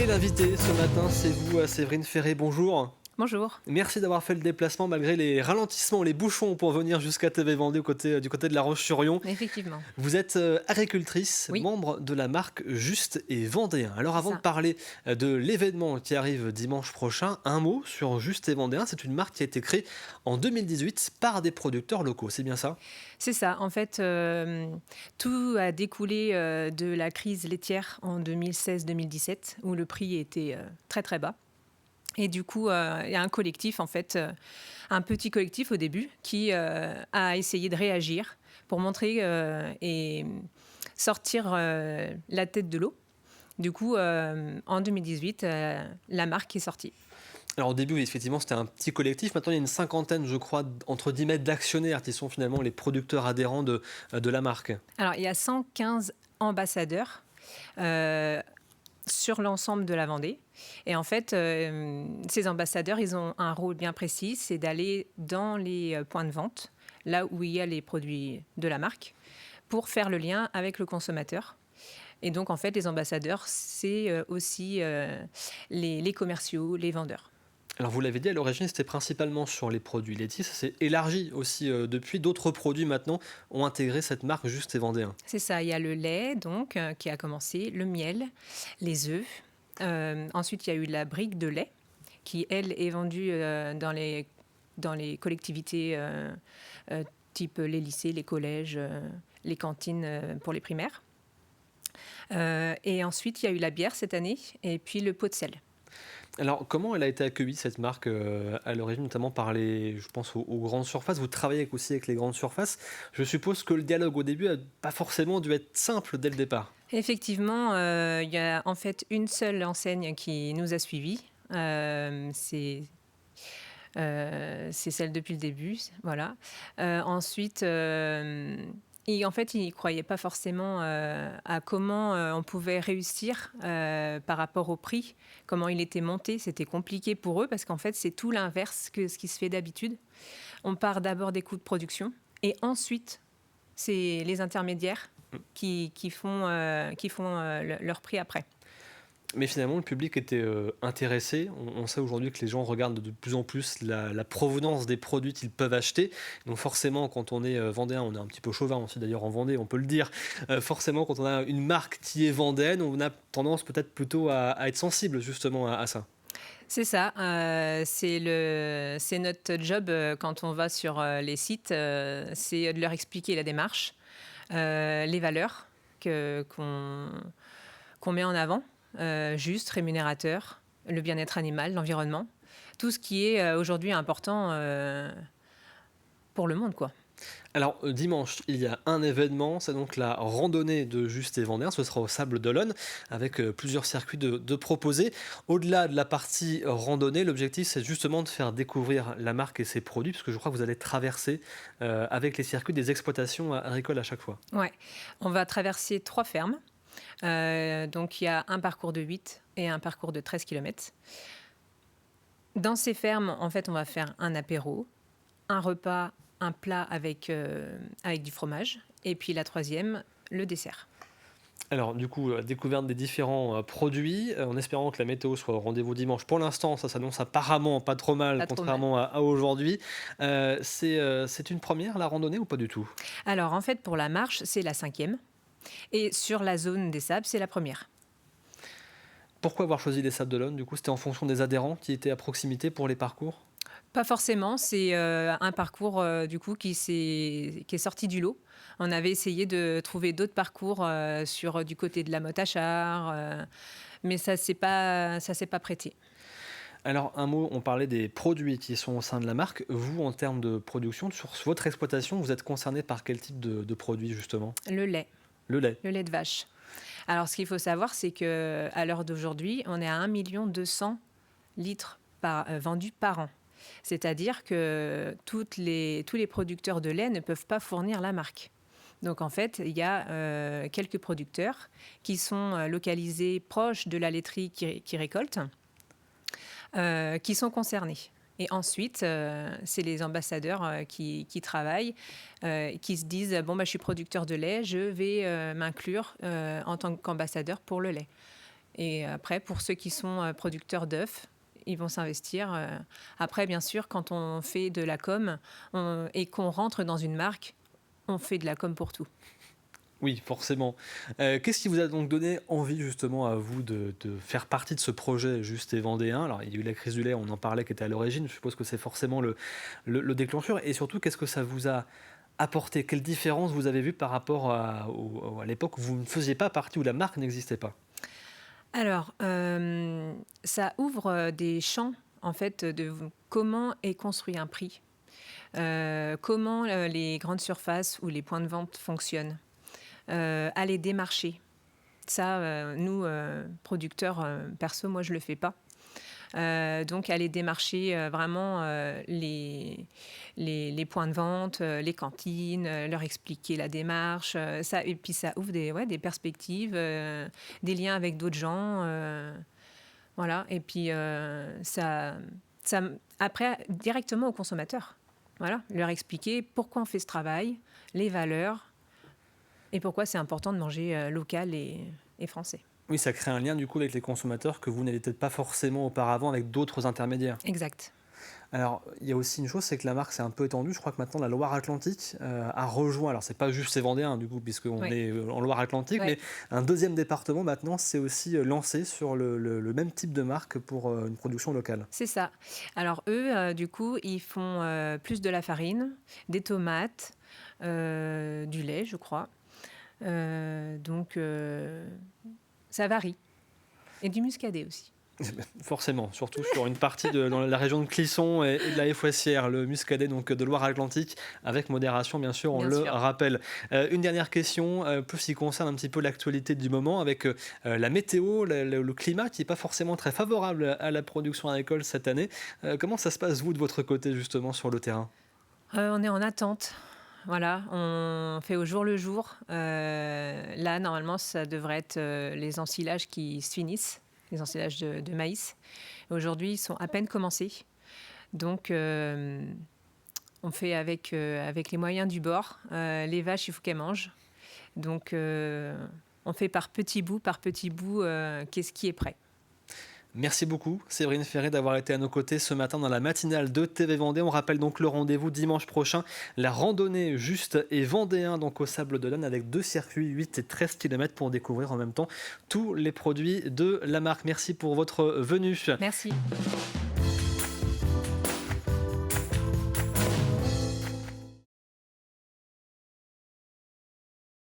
Et l'invité ce matin, c'est vous, Séverine Ferré, bonjour. Bonjour. Merci d'avoir fait le déplacement malgré les ralentissements, les bouchons pour venir jusqu'à TV Vendée du côté de La Roche-sur-Yon. Effectivement, Vous êtes agricultrice, oui, membre de la marque Juste et Vendéen. Alors c'est avant de ça. parler de l'événement qui arrive dimanche prochain, un mot sur Juste et Vendéen. C'est une marque qui a été créée en 2018 par des producteurs locaux, c'est bien ça? C'est ça. En fait, tout a découlé de la crise laitière en 2016-2017, où le prix était très très bas. Et du coup, il y a un collectif, en fait, un petit collectif au début, qui a essayé de réagir pour montrer et sortir la tête de l'eau. Du coup, en 2018, la marque est sortie. Alors au début, oui, effectivement, c'était un petit collectif. Maintenant, il y a une cinquantaine, je crois, entre guillemets, d'actionnaires qui sont finalement les producteurs adhérents de la marque. Alors, il y a 115 ambassadeurs euh, sur l'ensemble de la Vendée. Et en fait, ces ambassadeurs, ils ont un rôle bien précis, c'est d'aller dans les points de vente, là où il y a les produits de la marque, pour faire le lien avec le consommateur. Et donc, en fait, les ambassadeurs, c'est aussi les commerciaux, les vendeurs. Alors vous l'avez dit, à l'origine, c'était principalement sur les produits laitiers. Ça s'est élargi aussi depuis. D'autres produits maintenant ont intégré cette marque Juste et Vendéen. C'est ça, il y a le lait, donc, qui a commencé, le miel, les œufs. Ensuite, il y a eu la brique de lait, qui, elle, est vendue dans les collectivités type les lycées, les collèges, les cantines pour les primaires. Et ensuite, il y a eu la bière cette année, et puis le pot de sel. Alors comment elle a été accueillie cette marque à l'origine, notamment par je pense aux grandes surfaces. Vous travaillez aussi avec les grandes surfaces. Je suppose que le dialogue au début n'a pas forcément dû être simple dès le départ. Effectivement, il y a en fait une seule enseigne qui nous a suivis. C'est celle depuis le début, voilà. Ensuite, et en fait, ils ne croyaient pas forcément à comment on pouvait réussir par rapport au prix, comment il était monté. C'était compliqué pour eux parce qu'en fait, c'est tout l'inverse que ce qui se fait d'habitude. On part d'abord des coûts de production et ensuite, c'est les intermédiaires qui font leur prix après. Mais finalement, le public était intéressé. On sait aujourd'hui que les gens regardent de plus en plus la provenance des produits qu'ils peuvent acheter. Donc forcément, quand on est vendéen, on est un petit peu chauvin aussi d'ailleurs en Vendée, on peut le dire. Forcément, quand on a une marque qui est vendéenne, on a tendance peut-être plutôt à être sensible justement à ça. C'est ça, c'est notre job quand on va sur les sites, c'est de leur expliquer la démarche, les valeurs qu'on met en avant, juste, rémunérateur, le bien-être animal, l'environnement, tout ce qui est aujourd'hui important pour le monde, quoi. Alors dimanche, il y a un événement, c'est donc la randonnée de Juste et Vendéen. Ce sera au Sable d'Olonne avec plusieurs circuits de proposés. Au-delà de la partie randonnée, l'objectif c'est justement de faire découvrir la marque et ses produits, parce que je crois que vous allez traverser avec les circuits des exploitations agricoles à chaque fois. Ouais, on va traverser 3 fermes. Donc il y a un parcours de 8 et un parcours de 13 kilomètres. Dans ces fermes, en fait, on va faire un apéro, un repas, un plat avec du fromage, et puis la troisième, le dessert. Alors du coup, découverte des différents produits, en espérant que la météo soit au rendez-vous dimanche. Pour l'instant, ça s'annonce apparemment pas trop mal, Pas trop mal. contrairement à aujourd'hui. C'est une première, la randonnée, ou pas du tout? Alors en fait, pour la marche, c'est la cinquième, et sur la zone des sables, c'est la première. Pourquoi avoir choisi les Sables d'Olonne? Du coup, c'était en fonction des adhérents qui étaient à proximité pour les parcours? Pas forcément, c'est un parcours du coup qui est sorti du lot. On avait essayé de trouver d'autres parcours du côté de la Motte-à-Char, mais ça s'est pas prêté. Alors, un mot, on parlait des produits qui sont au sein de la marque. Vous, en termes de production, sur votre exploitation, vous êtes concerné par quel type de produits, justement? Le lait. Le lait. Le lait de vache. Alors, ce qu'il faut savoir, c'est qu'à l'heure d'aujourd'hui, on est à 1,2 million vendus par an. C'est-à-dire que tous les producteurs de lait ne peuvent pas fournir la marque. Donc, en fait, il y a quelques producteurs qui sont localisés proches de la laiterie qui récolte, qui sont concernés. Et ensuite, c'est les ambassadeurs qui travaillent, qui se disent bon, bah, je suis producteur de lait, je vais m'inclure en tant qu'ambassadeur pour le lait. Et après, pour ceux qui sont producteurs d'œufs, ils vont s'investir. Après, bien sûr, quand on fait de la com et qu'on rentre dans une marque, on fait de la com pour tout. Oui, forcément. Qu'est-ce qui vous a donc donné envie justement à vous de faire partie de ce projet Juste et Vendéen? Alors, il y a eu la crise du lait, on en parlait, qui était à l'origine. Je suppose que c'est forcément le déclencheur. Et surtout, qu'est-ce que ça vous a apporté? Quelle différence vous avez vue par rapport à l'époque où vous ne faisiez pas partie, où la marque n'existait pas? Alors, ça ouvre des champs, en fait, de comment est construit un prix, comment les grandes surfaces ou les points de vente fonctionnent, à les démarcher. Ça, nous, producteurs, perso, moi, je le fais pas. Donc, aller démarcher vraiment les points de vente, les cantines, leur expliquer la démarche. Ça, et puis, ça ouvre des perspectives, des liens avec d'autres gens. Voilà. Et puis, ça, après, directement aux consommateurs. Voilà. Leur expliquer pourquoi on fait ce travail, les valeurs et pourquoi c'est important de manger local et français. Oui, ça crée un lien du coup avec les consommateurs que vous n'aviez peut-être pas forcément auparavant avec d'autres intermédiaires. Exact. Alors, il y a aussi une chose, c'est que la marque s'est un peu étendue. Je crois que maintenant la Loire-Atlantique a rejoint, alors c'est pas juste c'est Vendéen du coup, puisqu'on Oui. est en Loire-Atlantique, Oui. mais un deuxième département maintenant s'est aussi lancé sur le même type de marque pour une production locale. C'est ça. Alors eux, du coup, ils font plus de la farine, des tomates, du lait, je crois. Donc, ça varie. Et du muscadet aussi. Forcément, surtout sur une partie dans la région de Clisson et de la Fouassière, le muscadet donc de Loire-Atlantique, avec modération bien sûr, on Bien le sûr. rappelle. Une dernière question, plus qui concerne un petit peu l'actualité du moment, avec la météo, le climat qui n'est pas forcément très favorable à la production agricole cette année. Comment ça se passe vous de votre côté justement sur le terrain? On est en attente. Voilà, on fait au jour le jour. Là, normalement, ça devrait être les ensilages qui se finissent, les ensilages de maïs. Aujourd'hui, ils sont à peine commencés. Donc, on fait avec les moyens du bord. Les vaches, il faut qu'elles mangent. Donc, on fait par petits bouts, qu'est-ce qui est prêt. Merci beaucoup Séverine Ferré d'avoir été à nos côtés ce matin dans la matinale de TV Vendée. On rappelle donc le rendez-vous dimanche prochain, la randonnée Juste et Vendéen donc au Sable d'Olonne avec 2 circuits, 8 et 13 km pour découvrir en même temps tous les produits de la marque. Merci pour votre venue. Merci.